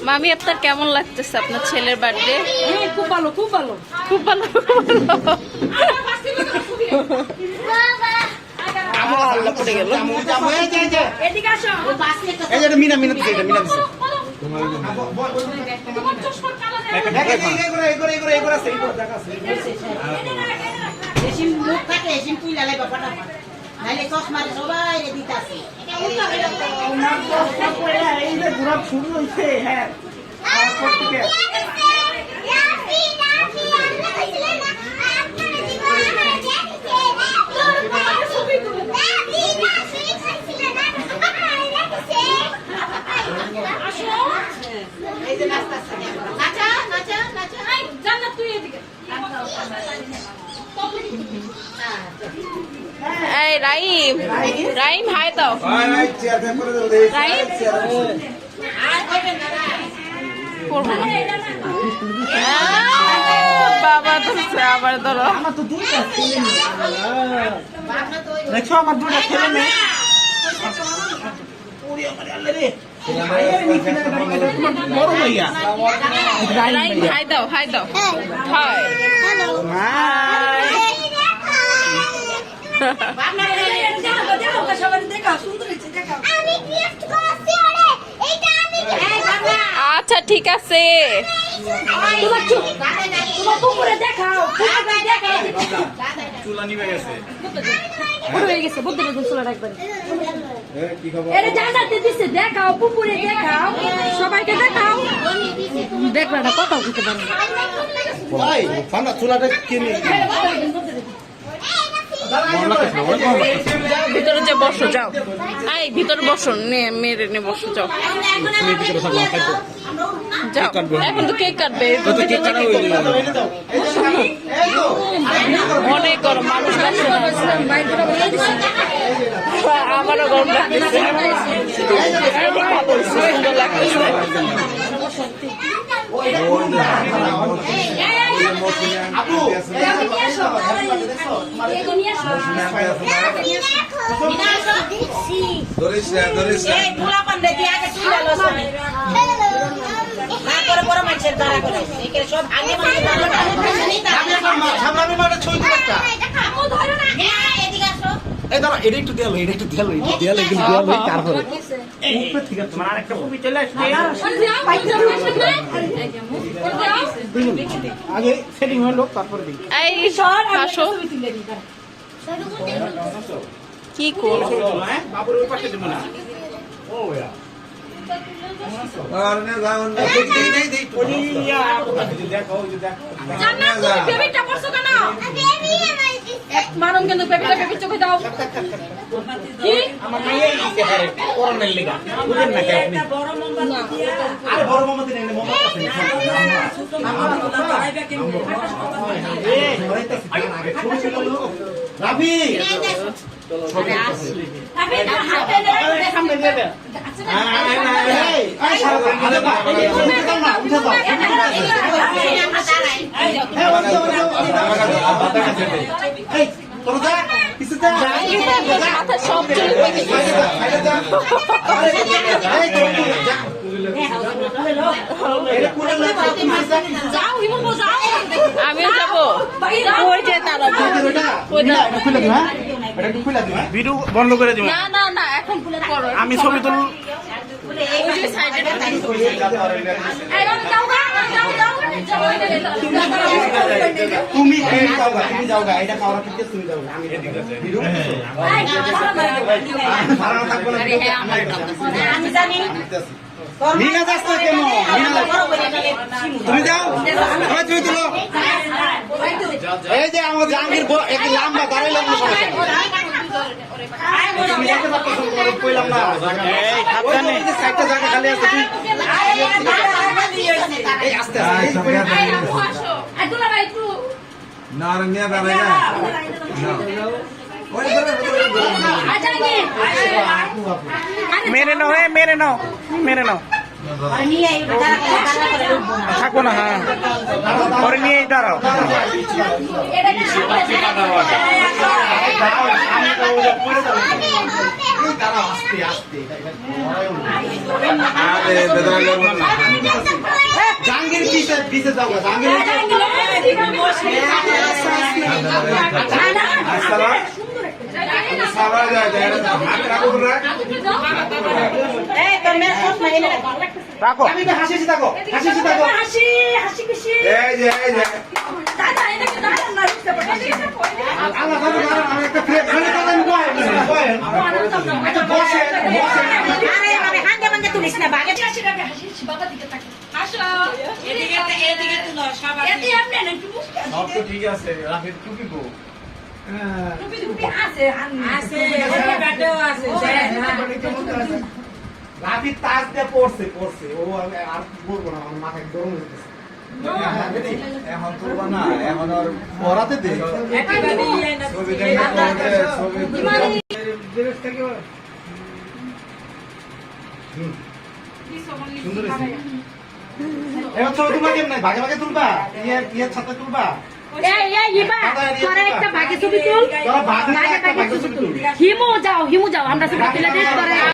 মামি আপনার কেমন লাগতেছে আপনার ছেলের বার্থডে? খুব ভালো, খুব ভালো, খুব ভালো। আল্লাহ পড়ে গেল। এই রাইম, রাইম হাই দাও। রাইম করবো না। বাবা ধরছে, আবার ধরো। দেখো আমার দুটা ছেলে মেয়ে বড় ভাইয়া। রাইম হাই দাও, হাই দাও। হাই আচ্ছা ঠিক আছে। দেখাও পুকুরে, দেখাও সবাইকে, দেখাও। দেখবে না কথা বুঝতে পারো চুলাটা কিনে ভিতরে যে বসো, যাও। এই ভিতরে বসো, মেরে নে বসো, যাও যাও। এখন তো কেক কাটবে, অনেক গরম, মানুষ আমারও গরম লাগতেছে। সুন্দর লাগতেছে। আগে সেটিং হলো, তারপরে কি করবো? মারুন কিন্তু বেবিটা, বেবি চোখে দাও। আমার মাইয়াই দিতে পারে করোনার লেগা বুঝেন না আপনি। আরে বড় মামা দিন এনে মামা কাছে রাবি আরে আসি রাবি হাতে নে সামনে নেবে। সব আমিও যাবো। ওই যে তারা ভিডিও বন্ধ করে দিবেন। না না না, এখন করো, আমি ছবি তুল। তুমি যাও গা, এটা খাওয়া থেকে তুমি যাও গা, আমি ভিডিও আমি জানি মিনা যাস না কেন? তুমি যাও, তুমি তুলো। এই যে আমার জাহাঙ্গীর একটু লম্বা দাঁড়াই লাগলো কইলাম না, সাইডটা জায়গা খালি আছে। এই আস্তে আস্তে মেরে নাও, মেরে নাও, মেরে নাও, থাকো না। হ্যাঁ পরে নিয়ে দাঁড়াও। আস্তে আস্তে আরে বেদনা লাগবে না জাহাঙ্গীর পিছে যাও জাহাঙ্গীর আসসালাম সারা যায় এটা হাত রাখো না রাখো আমি তো হাসিছি থাকো হাসিছি থাকো হাসি হাসি খুশি এই যে দাদা এটাকে দাদা না দিতে পারে আল্লাহ দাদা আমি একটা ফ্রেম খালি কথা আমি কই আচ্ছা বসে বসে আরে আমি হাঙ্গে ভাঙ্গে তুলিস না বাগে হাসি রাখে হাসি বাবা দিকে তাকে হাসো এদিকে তুলো সবাই এদিকে আপনি না একটু মুস্কান সব তো ঠিক আছে রাফিদ টুকি গো টুপি টুপি আছে আছে রাফি তাজ দিয়ে পড়ছে ও আর বলবো না আমার মাথায় গরম হয়ে গেছে এখন করবা না এখন আর পড়াতে দে ছবি দেখে ছবি সুন্দর হয়েছে এখন ছবি তুলবা কেমন ভাগে ভাগে তুলবা ইয়ের ছাতে তুলবা এই ইবা তোরা একটা ভাগে ছবি তুল তোরা ভাগে একটা ভাগে ছবি তুল হিমু যাও আমরা ছবি তুলে দিই তোরা